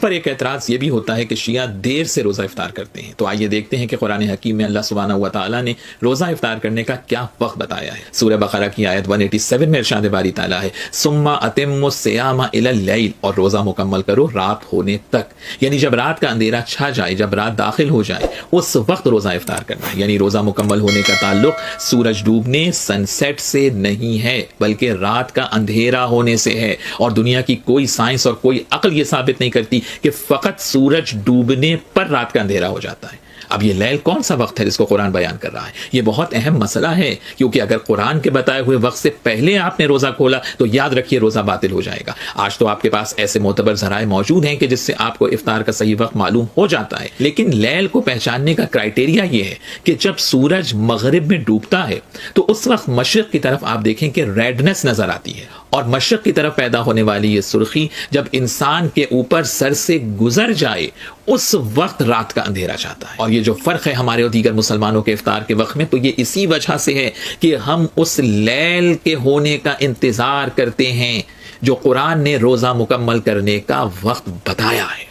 پر ایک اعتراض یہ بھی ہوتا ہے کہ شیعہ دیر سے روزہ افطار کرتے ہیں، تو آئیے دیکھتے ہیں کہ قرآن حکیم میں اللہ سبحانہ و تعالیٰ نے روزہ افطار کرنے کا کیا وقت بتایا ہے۔ سورہ بقرہ کی آیت 187 میں ارشاد باری تعالیٰ ہے ثم اتموا الصیام الی اللیل، اور روزہ مکمل کرو رات ہونے تک، یعنی جب رات کا اندھیرا چھا جائے، جب رات داخل ہو جائے اس وقت روزہ افطار کرنا ہے۔ یعنی روزہ مکمل ہونے کا تعلق سورج ڈوبنے سن سیٹ سے نہیں ہے، بلکہ رات کا اندھیرا ہونے سے ہے، اور دنیا کی کوئی سائنس اور کوئی عقل یہ ثابت نہیں کرتی کہ فقط سورج ڈوبنے پر رات کا اندھیرا ہو جاتا ہے۔ اب یہ لیل کون سا وقت ہے جس کو قرآن بیان کر رہا ہے؟ یہ بہت اہم مسئلہ ہے، کیونکہ اگر قرآن کے بتائے ہوئے وقت سے پہلے آپ نے روزہ کھولا تو یاد رکھیے روزہ باطل ہو جائے گا۔ آج تو آپ کے پاس ایسے معتبر ذرائع موجود ہیں کہ جس سے آپ کو افطار کا صحیح وقت معلوم ہو جاتا ہے، لیکن لیل کو پہچاننے کا کرائٹیریا یہ ہے کہ جب سورج مغرب میں ڈوبتا ہے تو اس وقت مشرق کی طرف آپ دیکھیں کہ ریڈنس نظر آتی ہے، اور مشرق کی طرف پیدا ہونے والی یہ سرخی جب انسان کے اوپر سر سے گزر جائے اس وقت رات کا اندھیرا چاہتا ہے۔ اور یہ جو فرق ہے ہمارے اور دیگر مسلمانوں کے افطار کے وقت میں، تو یہ اسی وجہ سے ہے کہ ہم اس لیل کے ہونے کا انتظار کرتے ہیں جو قرآن نے روزہ مکمل کرنے کا وقت بتایا ہے۔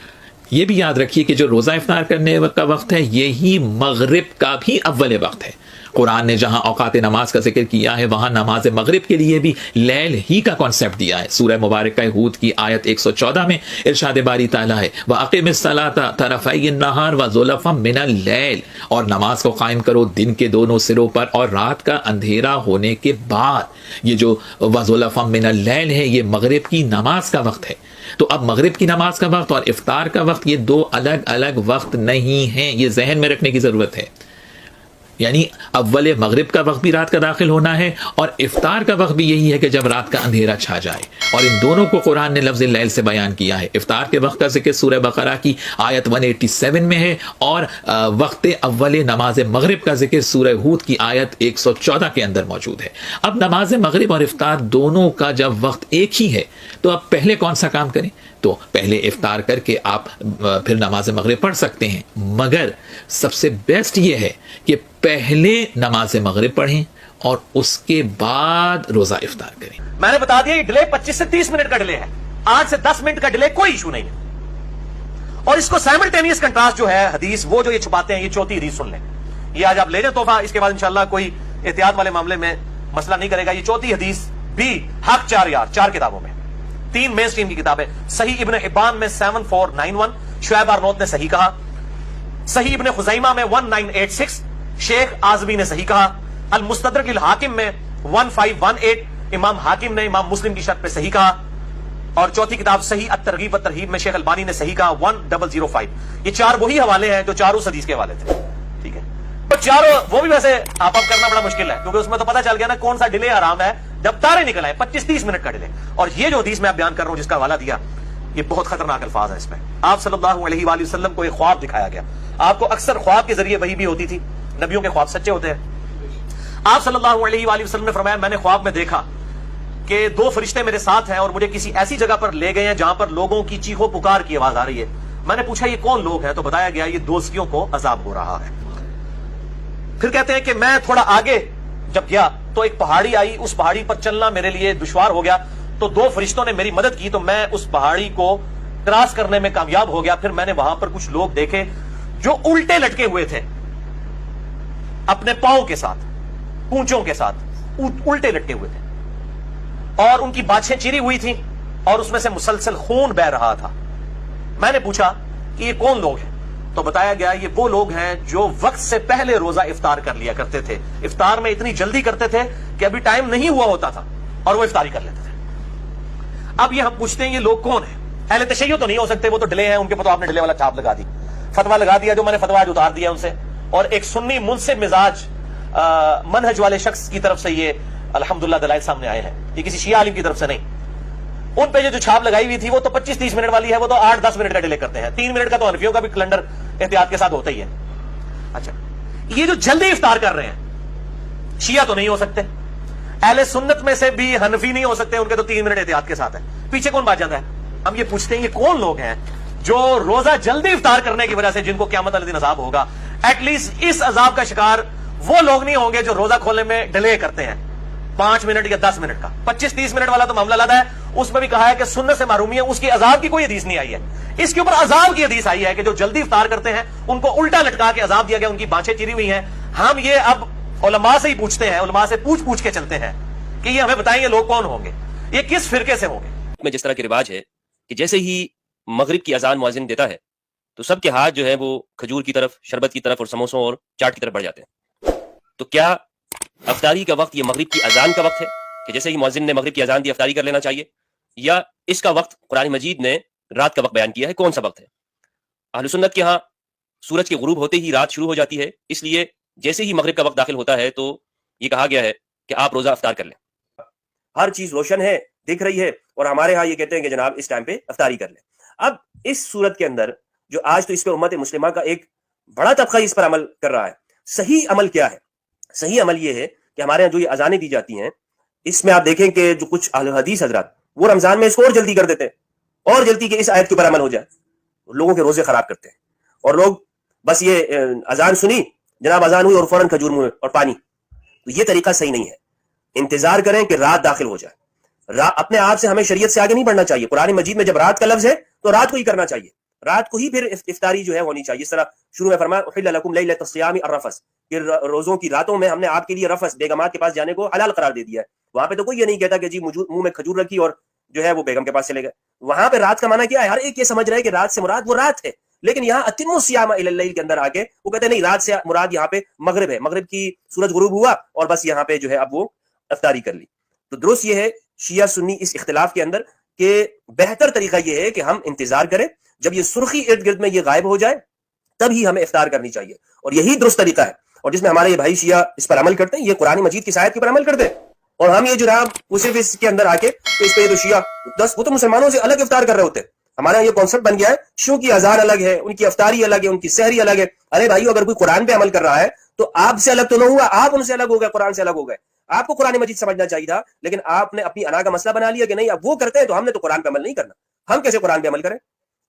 یہ بھی یاد رکھیے کہ جو روزہ افطار کرنے کا وقت ہے یہی مغرب کا بھی اول وقت ہے۔ قرآن نے جہاں اوقات نماز کا ذکر کیا ہے وہاں نماز مغرب کے لیے بھی لیل ہی کا کانسیپٹ دیا ہے۔ سورہ مبارکہ ہود کی آیت 114 میں ارشاد باری تعالیٰ ہے وَأَقِمِ الصَّلَاةَ طَرَفَيِ النَّهَارِ وَزُلَفًا مِنَ اللَّيْلِ، اور نماز کو قائم کرو دن کے دونوں سروں پر اور رات کا اندھیرا ہونے کے بعد۔ یہ جو وَزُلَفًا مِنَ اللَّيْلِ ہے یہ مغرب کی نماز کا وقت ہے۔ تو اب مغرب کی نماز کا وقت اور افطار کا وقت یہ دو الگ الگ وقت نہیں ہیں، یہ ذہن میں رکھنے کی ضرورت ہے۔ یعنی اول مغرب کا وقت بھی رات کا داخل ہونا ہے اور افطار کا وقت بھی یہی ہے کہ جب رات کا اندھیرا چھا جائے، اور ان دونوں کو قرآن نے لفظ لیل سے بیان کیا ہے۔ افطار کے وقت کا ذکر سورہ بقرہ کی آیت 187 میں ہے، اور وقت اول نماز مغرب کا ذکر سورہ ہود کی آیت 114 کے اندر موجود ہے۔ اب نماز مغرب اور افطار دونوں کا جب وقت ایک ہی ہے تو اب پہلے کون سا کام کریں؟ تو پہلے افطار کر کے آپ پھر نماز مغرب پڑھ سکتے ہیں، مگر سب سے بیسٹ یہ ہے کہ پہلے نماز مغرب پڑھیں اور اس کے بعد روزہ افطار کریں۔ میں نے بتا دیا یہ ڈیلے 25 سے 30 منٹ کا ڈیلے ہے، 8 سے 10 منٹ کا ڈیلے کوئی ایشو نہیں ہے۔ اور اس کو سائملٹینیس کنٹراسٹ جو ہے حدیث وہ جو یہ چھپاتے ہیں، یہ چوتھی حدیث سن لیں، یہ آج آپ لے لیں تحفہ، اس کے بعد انشاءاللہ کوئی احتیاط والے معاملے میں مسئلہ نہیں کرے گا۔ یہ چوتھی حدیث بھی حق 4 کتابوں میں، 3 مین سٹریم کی کتابیں، صحیح ابن حبان میں 7491، شعیب ارنوت نے صحیح کہا، صحیح ابن خزیمہ میں 1986، شیخ آزمی نے صحیح کہا، المستدرک الحاکم میں 1518، امام حاکم نے امام مسلم کی شرط پہ صحیح کہا، اور چوتھی کتاب صحیح الترغیب والترہیب میں شیخ البانی نے صحیح کہا 1005۔ یہ 4 وہی حوالے ہیں جو چاروں حدیث کے حوالے تھے، ٹھیک ہے؟ تو چاروں وہ بھی ویسے آپ کرنا بڑا مشکل ہے، کیونکہ اس میں تو پتہ چل گیا نا کون سا ڈیلے آرام ہے جب تارے نکل آئے، 25-30 منٹ کا ڈیلے۔ اور یہ جو حدیث میں آپ بیان کر رہا ہوں جس کا حوالہ دیا، یہ بہت خطرناک الفاظ ہیں اس میں۔ آپ صلی اللہ علیہ وآلہ وسلم کو ایک خواب دکھایا گیا، آپ کو اکثر خواب کے ذریعے وحی بھی ہوتی تھی، نبیوں کے خواب سچے ہوتے ہیں۔ آپ صلی اللہ علیہ وآلہ وسلم نے فرمایا میں نے خواب میں دیکھا کہ 2 فرشتے میرے ساتھ ہیں اور مجھے کسی ایسی جگہ پر لے گئے ہیں جہاں پر لوگوں کی چیخو پکار کی آواز آ رہی ہے۔ میں نے پوچھا یہ کون لوگ ہیں؟ تو بتایا گیا یہ دوزخیوں کو عذاب ہو رہا ہے۔ پھر کہتے ہیں کہ میں تھوڑا آگے جب گیا تو ایک پہاڑی آئی، اس پہاڑی پر چلنا میرے لیے دشوار ہو گیا، تو 2 فرشتوں نے میری مدد کی تو میں اس پہاڑی کو کراس کرنے میں کامیاب ہو گیا۔ پھر میں نے وہاں پر کچھ لوگ دیکھے جو الٹے لٹکے ہوئے تھے، اپنے پاؤں کے ساتھ، پونچوں کے ساتھ الٹے لٹکے ہوئے تھے، اور ان کی باچھیں چری ہوئی تھیں اور اس میں سے مسلسل خون بہ رہا تھا۔ میں نے پوچھا کہ یہ کون لوگ ہیں؟ تو بتایا گیا یہ وہ لوگ ہیں جو وقت سے پہلے روزہ افطار کر لیا کرتے تھے، افطار میں اتنی جلدی کرتے تھے کہ ابھی ٹائم نہیں ہوا ہوتا تھا اور وہ افطاری کر لیتے تھے۔ اب یہ ہم پوچھتے ہیں یہ لوگ کون ہیں؟ اہل تشیع تو نہیں ہو سکتے، وہ تو ڈیلے ہیں، ان کے تو آپ نے ڈیلے والا چھاپ لگا دی، فتوا لگا دیا جو میں نے فتوا آج اتار دیا ان سے، اور ایک سنی منصف مزاج منہج والے شخص کی طرف سے یہ الحمدللہ دلائل سامنے آئے ہیں، یہ کسی شیعہ عالم کی طرف سے نہیں۔ ان پہ جو چھاپ لگائی ہوئی تھی وہ تو 25-30 منٹ والی ہے، وہ تو 8-10 منٹ کا ڈیلے کرتے ہیں، 3 منٹ کا تو حنفیوں کا بھی کیلنڈر احتیاط کے ساتھ ہوتا ہی ہے۔ اچھا یہ جو جلدی افطار کر رہے ہیں شیعہ تو نہیں ہو سکتے، اہل سنت میں سے بھی حنفی نہیں ہو سکتے، ان کے تو 3 منٹ احتیاط کے ساتھ ہے۔ پیچھے کون بات جاتا ہے؟ ہم یہ پوچھتے ہیں یہ کون لوگ ہیں جو روزہ جلدی افطار کرنے کی وجہ سے جن کو قیامت والے دن عذاب ہوگا؟ ایٹ لیسٹ اس عذاب کا شکار وہ لوگ نہیں ہوں گے جو روزہ کھولنے میں ڈیلے کرتے ہیں 5 منٹ یا 10 منٹ کا۔ 25-30 منٹ والا تو معاملہ لگا ہے، اس میں بھی کہا ہے کہ سنت سے محرومی ہے، اس کی عذاب کی کوئی حدیث نہیں آئی ہے. اس کے اوپر عذاب کی حدیث آئی ہے کہ جو جلدی افطار کرتے ہیں ان کو الٹا لٹکا کے عذاب دیا گیا، ان کی بانچیں چری ہوئی ہیں. ہم یہ اب علماء سے ہی پوچھتے ہیں، علماء سے پوچھ کے چلتے ہیں کہ یہ ہمیں بتائیں یہ لوگ کون ہوں گے، یہ کس فرقے سے ہوں گے. میں جس طرح کے رواج ہے کہ جیسے ہی مغرب کی اذان مؤذن دیتا ہے تو سب کے ہاتھ جو ہے وہ کھجور کی طرف، شربت کی طرف اور سموسوں اور چاٹ کی طرف بڑھ جاتے ہیں. تو کیا افطاری کا وقت یہ مغرب کی اذان کا وقت ہے کہ جیسے ہی مؤذن نے مغرب کی اذان دی افطاری کر لینا چاہیے، یا اس کا وقت قرآن مجید نے رات کا وقت بیان کیا ہے؟ کون سا وقت ہے؟ اہل سنت کے ہاں سورج کے غروب ہوتے ہی رات شروع ہو جاتی ہے، اس لیے جیسے ہی مغرب کا وقت داخل ہوتا ہے تو یہ کہا گیا ہے کہ آپ روزہ افطار کر لیں. ہر چیز روشن ہے، دکھ رہی ہے، اور ہمارے ہاں یہ کہتے ہیں کہ جناب اس ٹائم پہ افطاری کر لیں. اب اس صورت کے اندر جو آج تو اس پہ امت مسلمہ کا ایک بڑا طبقہ اس پر عمل کر رہا ہے. صحیح عمل کیا ہے؟ صحیح عمل یہ ہے کہ ہمارے یہاں جو یہ اذانیں دی جاتی ہیں اس میں آپ دیکھیں کہ جو کچھ اہل حدیث حضرات وہ رمضان میں اس کو اور جلدی کر دیتے ہیں، اور جلدی کہ اس آیت کے اوپر عمل ہو جائے، لوگوں کے روزے خراب کرتے ہیں. اور لوگ بس یہ اذان سنی، جناب اذان ہوئی اور فوراً کھجور منہ اور پانی. تو یہ طریقہ صحیح نہیں ہے. انتظار کریں کہ رات داخل ہو جائے. اپنے آپ سے ہمیں شریعت سے آگے نہیں بڑھنا چاہیے. قرآن مجید میں جب رات کا لفظ ہے تو رات کو ہی کرنا چاہیے، رات کو ہی پھر افطاری جو ہے ہونی چاہیے. اس طرح شروع میں فرمایا احل لکم لیلۃ الصیام الرفث، کہ روزوں کی راتوں میں ہم نے آپ کے لیے رفث، بیگمات کے پاس جانے کو حلال قرار دے دیا ہے. وہاں پہ تو کوئی یہ نہیں کہتا کہ جی منہ میں کھجور رکھی اور جو ہے وہ بیگم کے پاس چلے گئے. وہاں پہ رات کا معنی کیا ہے؟ ہر ایک یہ سمجھ رہا ہے کہ رات سے مراد وہ رات ہے، لیکن یہاں اتم الصیام الی اللیل کے اندر آ کے وہ کہتے ہیں نہیں، رات سے مراد یہاں پہ مغرب ہے، مغرب کی سورج غروب ہوا اور بس یہاں پہ جو ہے اب وہ افطاری کر لی. تو درست یہ ہے شیعہ سنی اس اختلاف کے اندر کہ بہتر طریقہ یہ ہے کہ ہم انتظار کریں، جب یہ سرخی ارد گرد میں یہ غائب ہو جائے تب ہی ہمیں افطار کرنی چاہیے. اور یہی درست طریقہ ہے، اور جس میں ہمارے یہ بھائی شیعہ اس پر عمل کرتے ہیں، یہ قرآن مجید کی آیت کے اوپر عمل کرتے ہیں. اور ہم یہ جناب وہ صرف اس کے اندر آ کے اس پہ تو شیعہ وہ تو مسلمانوں سے الگ افطار کر رہے ہوتے ہیں. ہمارا یہ کانسیپٹ بن گیا ہے شیعوں کی اذان الگ ہے، ان کی افطاری الگ ہے، ان کی سحری الگ ہے. ارے بھائیو، اگر کوئی قرآن پہ عمل کر رہا ہے تو آپ سے الگ تو نہ ہوا، آپ ان سے الگ ہو گئے، قرآن سے الگ ہو گئے. آپ کو قرآن مجید سمجھنا چاہیے تھا، لیکن آپ نے اپنی انا کا مسئلہ بنا لیا کہ نہیں اب وہ کرتے ہیں تو ہم نے تو قرآن پہ عمل نہیں کرنا، ہم کیسے قرآن پہ عمل کریں.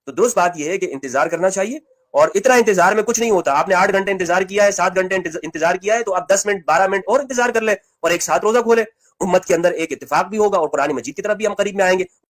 تو درست بات یہ ہے کہ انتظار کرنا چاہیے، اور اتنا انتظار میں کچھ نہیں ہوتا. آپ نے 8 گھنٹے انتظار کیا ہے، 7 گھنٹے انتظار کیا ہے، تو آپ 10 منٹ 12 منٹ اور انتظار کر لیں اور ایک ساتھ روزہ کھولے. امت کے اندر ایک اتفاق بھی ہوگا اور قرآن مجید کی طرف بھی ہم قریب میں آئیں گے.